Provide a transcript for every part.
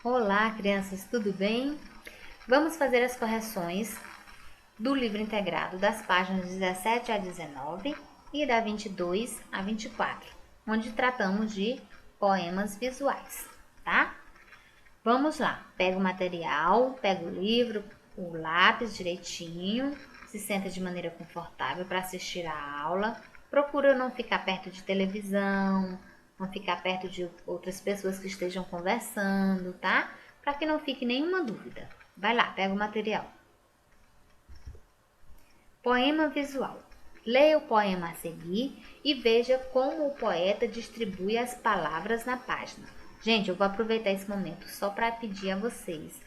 Olá, crianças, tudo bem? Vamos fazer as correções do livro integrado das páginas 17 a 19 e da 22 a 24, onde tratamos de poemas visuais, tá? Vamos lá, pega o material, pega o livro, o lápis direitinho, se senta de maneira confortável para assistir a aula. Procura não ficar perto de televisão, não ficar perto de outras pessoas que estejam conversando, tá? Para que não fique nenhuma dúvida. Vai lá, pega o material. Poema visual. Leia o poema a seguir e veja como o poeta distribui as palavras na página. Gente, eu vou aproveitar esse momento só para pedir a vocês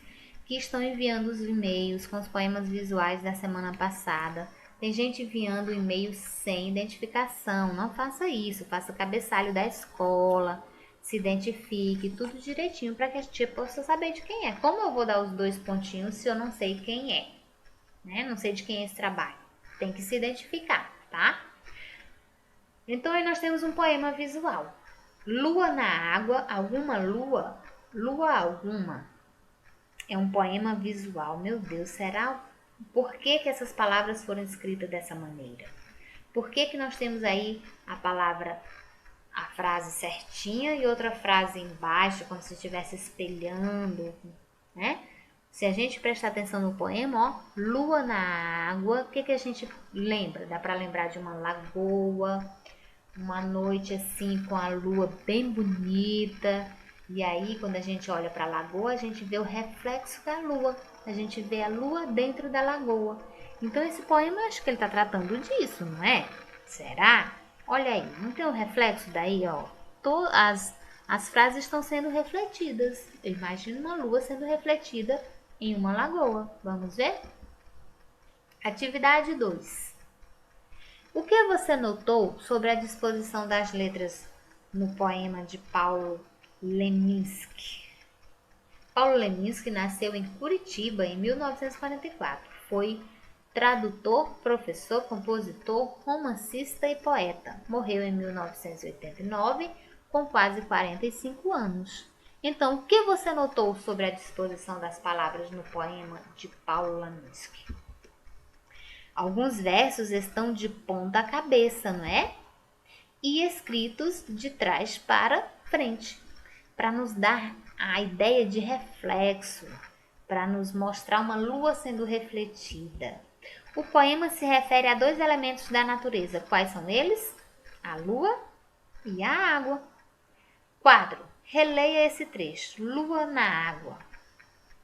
que estão enviando os e-mails com os poemas visuais da semana passada. Tem gente enviando e-mail sem identificação. Não faça isso. Faça cabeçalho da escola. Se identifique, tudo direitinho para que a tia possa saber de quem é. Como eu vou dar os 2 pontinhos se eu não sei quem é? Né? Não sei de quem é esse trabalho. Tem que se identificar, tá? Então, aí nós temos um poema visual. Lua na água, alguma lua? Lua alguma. É um poema visual. Meu Deus, será? Por que essas palavras foram escritas dessa maneira? Por que nós temos aí a palavra, a frase certinha e outra frase embaixo, como se estivesse espelhando, né? Se a gente prestar atenção no poema, ó, lua na água, o que a gente lembra? Dá para lembrar de uma lagoa, uma noite assim com a lua bem bonita. E aí, quando a gente olha para a lagoa, a gente vê o reflexo da lua. A gente vê a lua dentro da lagoa. Então, esse poema, eu acho que ele está tratando disso, não é? Será? Olha aí, não tem o reflexo daí, ó? As frases estão sendo refletidas. Eu imagino uma lua sendo refletida em uma lagoa. Vamos ver? Atividade 2. O que você notou sobre a disposição das letras no poema de Paulo Leminski? Paulo Leminski nasceu em Curitiba em 1944. Foi tradutor, professor, compositor, romancista e poeta. Morreu em 1989 com quase 45 anos. Então, o que você notou sobre a disposição das palavras no poema de Paulo Leminski? Alguns versos estão de ponta cabeça, não é? E escritos de trás para frente, para nos dar a ideia de reflexo, para nos mostrar uma lua sendo refletida. O poema se refere a 2 elementos da natureza. Quais são eles? A lua e a água. Quadro. Releia esse trecho. Lua na água.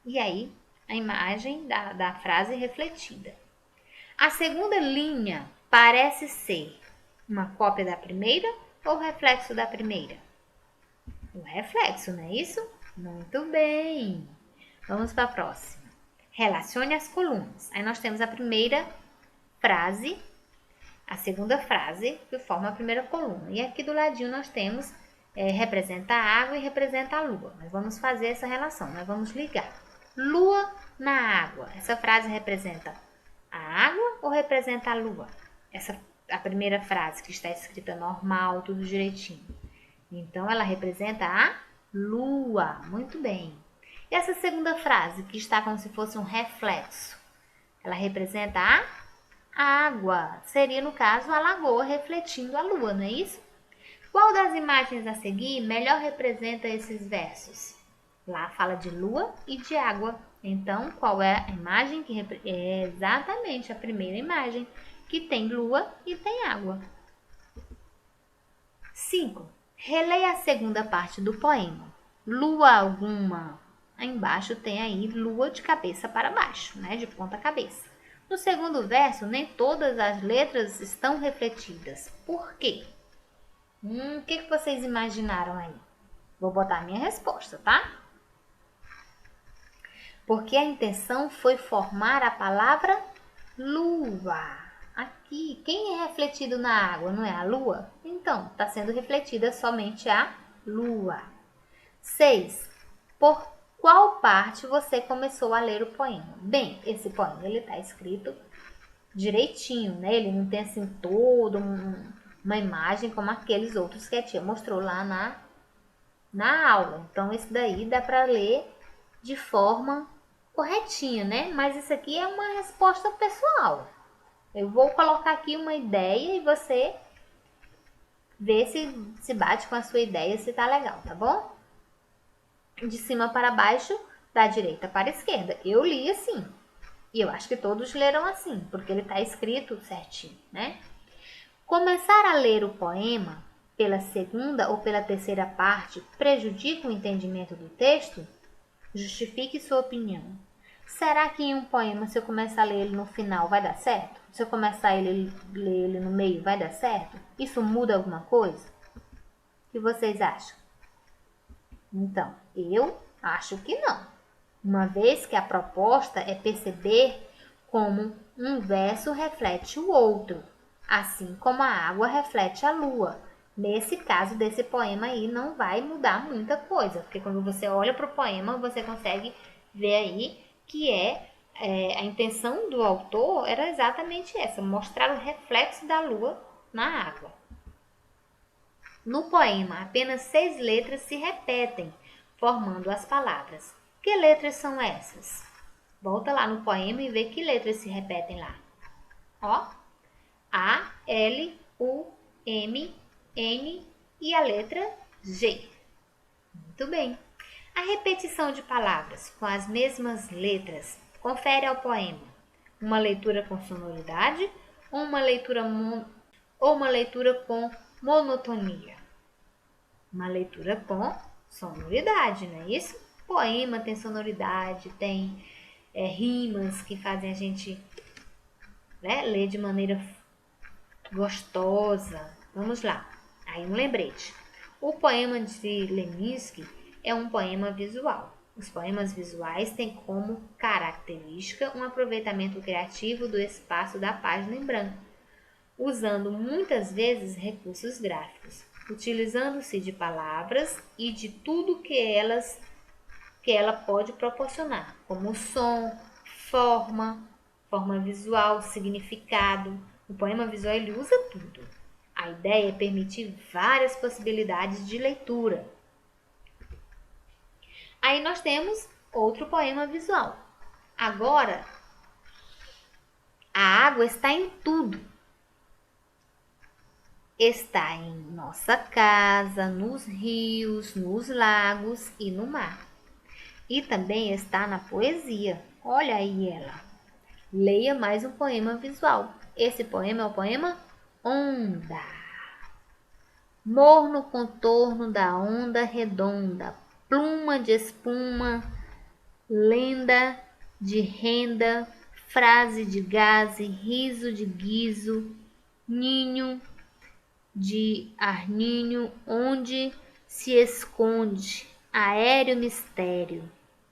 E aí, a imagem da frase refletida. A segunda linha parece ser uma cópia da primeira ou reflexo da primeira? O reflexo, não é isso? Muito bem. Vamos para a próxima. Relacione as colunas. Aí nós temos a primeira frase, a segunda frase, que forma a primeira coluna. E aqui do ladinho nós temos representa a água e representa a lua. Nós vamos fazer essa relação, nós vamos ligar. Lua na água. Essa frase representa a água ou representa a lua? A primeira frase que está escrita normal, tudo direitinho. Então, ela representa a lua. Muito bem. E essa segunda frase, que está como se fosse um reflexo, ela representa a água. Seria, no caso, a lagoa refletindo a lua, não é isso? Qual das imagens a seguir melhor representa esses versos? Lá fala de lua e de água. Então, qual é a imagem que é exatamente a primeira imagem, que tem lua e tem água. 5. Releia a segunda parte do poema. Lua alguma. Aí embaixo tem aí lua de cabeça para baixo, né? De ponta cabeça. No segundo verso, nem todas as letras estão refletidas. Por quê? O que vocês imaginaram aí? Vou botar a minha resposta, tá? Porque a intenção foi formar a palavra lua. Aqui, quem é refletido na água, não é a lua? Então, está sendo refletida somente a lua. 6. Por qual parte você começou a ler o poema? Bem, esse poema está escrito direitinho, né? Ele não tem assim toda uma imagem como aqueles outros que a tia mostrou lá na aula. Então, esse daí dá para ler de forma corretinha, né? Mas isso aqui é uma resposta pessoal. Eu vou colocar aqui uma ideia e você vê se bate com a sua ideia, se tá legal, tá bom? De cima para baixo, da direita para a esquerda. Eu li assim. E eu acho que todos leram assim, porque ele tá escrito certinho, né? Começar a ler o poema pela segunda ou pela terceira parte prejudica o entendimento do texto? Justifique sua opinião. Será que em um poema, se eu começar a ler ele no final, vai dar certo? Se eu começar a ler ele no meio, vai dar certo? Isso muda alguma coisa? O que vocês acham? Então, eu acho que não. Uma vez que a proposta é perceber como um verso reflete o outro, assim como a água reflete a lua. Nesse caso desse poema aí não vai mudar muita coisa, porque quando você olha para o poema, você consegue ver aí que a intenção do autor era exatamente essa, mostrar o reflexo da lua na água. No poema, apenas 6 letras se repetem, formando as palavras. Que letras são essas? Volta lá no poema e vê que letras se repetem lá. Ó, A, L, U, M, N e a letra G. Muito bem. A repetição de palavras com as mesmas letras confere ao poema uma leitura com sonoridade ou uma leitura com monotonia. Uma leitura com sonoridade, não é isso? Poema tem sonoridade, tem rimas que fazem a gente ler de maneira gostosa. Vamos lá. Aí um lembrete. O poema de Leminski é um poema visual. Os poemas visuais têm como característica um aproveitamento criativo do espaço da página em branco, usando muitas vezes recursos gráficos, utilizando-se de palavras e de tudo que ela pode proporcionar, como som, forma visual, significado. O poema visual ele usa tudo. A ideia é permitir várias possibilidades de leitura. Aí nós temos outro poema visual. Agora, a água está em tudo. Está em nossa casa, nos rios, nos lagos e no mar. E também está na poesia. Olha aí ela. Leia mais um poema visual. Esse poema é o poema Onda. Morno contorno da onda redonda, pluma de espuma, lenda de renda, frase de gaze, riso de guiso, ninho de arninho, onde se esconde, aéreo mistério,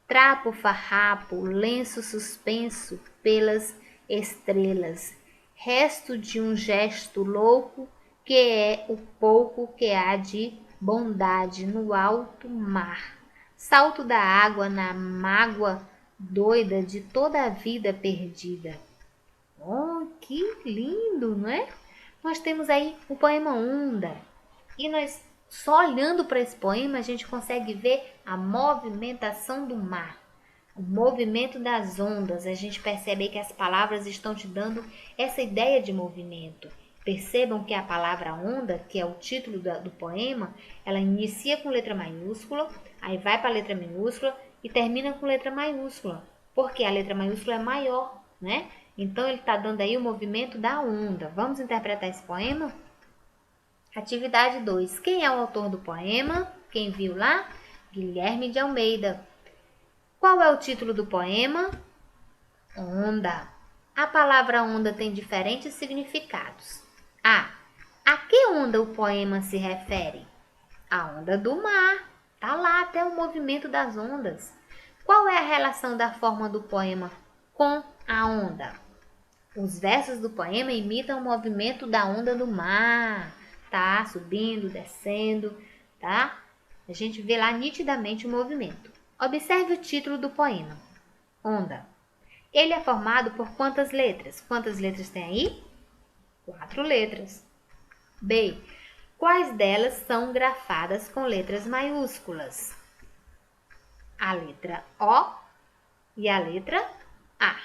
trapo farrapo, lenço suspenso pelas estrelas, resto de um gesto louco que é o pouco que há de bondade no alto mar, salto da água na mágoa doida de toda a vida perdida. Oh, que lindo, não é? Nós temos aí o poema Onda. E nós, só olhando para esse poema, a gente consegue ver a movimentação do mar, o movimento das ondas. A gente percebe que as palavras estão te dando essa ideia de movimento. Percebam que a palavra onda, que é o título do poema, ela inicia com letra maiúscula, aí vai para a letra minúscula e termina com letra maiúscula, porque a letra maiúscula é maior, né? Então, ele está dando aí o movimento da onda. Vamos interpretar esse poema? Atividade 2. Quem é o autor do poema? Quem viu lá? Guilherme de Almeida. Qual é o título do poema? Onda. A palavra onda tem diferentes significados. A que onda o poema se refere? A onda do mar. Está lá até o movimento das ondas. Qual é a relação da forma do poema com a onda? Os versos do poema imitam o movimento da onda do mar, tá? Subindo, descendo, tá? A gente vê lá nitidamente o movimento. Observe o título do poema. Onda. Ele é formado por quantas letras? Quantas letras tem aí? 4 letras. B. Quais delas são grafadas com letras maiúsculas? A letra O e a letra A.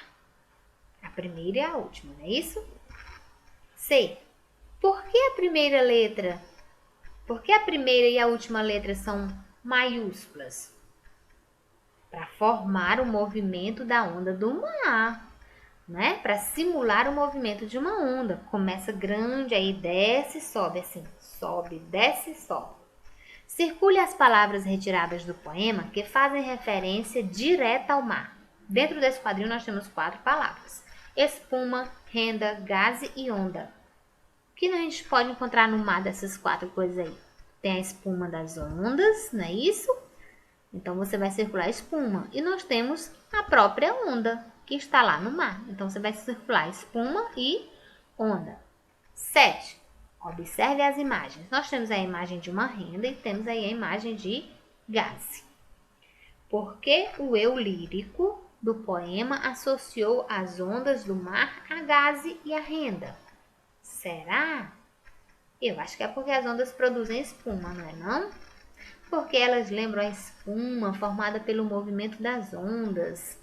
A primeira e a última, não é isso? C. Por que a primeira letra? Por que a primeira e a última letra são maiúsculas? Para formar o movimento da onda do mar, né? Para simular o movimento de uma onda. Começa grande, aí desce, sobe assim, sobe, desce, sobe. Circule as palavras retiradas do poema que fazem referência direta ao mar. Dentro desse quadrinho nós temos 4 palavras: espuma, renda, gaze e onda. O que a gente pode encontrar no mar dessas 4 coisas aí? Tem a espuma das ondas, não é isso? Então você vai circular a espuma. E nós temos a própria onda que está lá no mar. Então você vai circular espuma e onda. 7. Observe as imagens. Nós temos a imagem de uma renda e temos aí a imagem de gaze. Por que o eu lírico do poema associou as ondas do mar a gaze e a renda? Será? Eu acho que é porque as ondas produzem espuma, não é não? Porque elas lembram a espuma formada pelo movimento das ondas.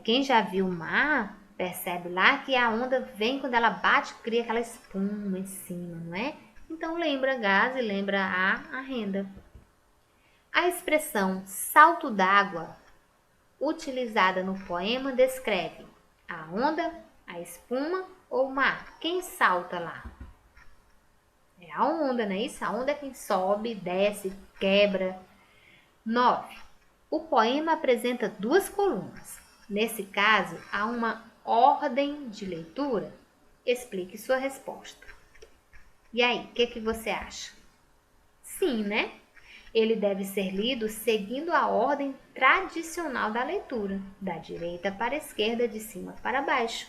Quem já viu o mar percebe lá que a onda vem quando ela bate, cria aquela espuma em cima, não é? Então lembra gás e lembra a renda. A expressão salto d'água, utilizada no poema, descreve a onda, a espuma ou o mar. Quem salta lá? É a onda, não é isso? A onda é quem sobe, desce, quebra. 9. O poema apresenta 2 colunas. Nesse caso, há uma ordem de leitura? Explique sua resposta. E aí, o que você acha? Sim, né? Ele deve ser lido seguindo a ordem tradicional da leitura, da direita para a esquerda, de cima para baixo.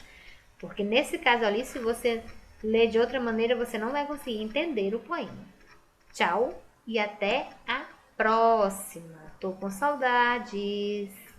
Porque nesse caso ali, se você ler de outra maneira, você não vai conseguir entender o poema. Tchau e até a próxima. Tô com saudades.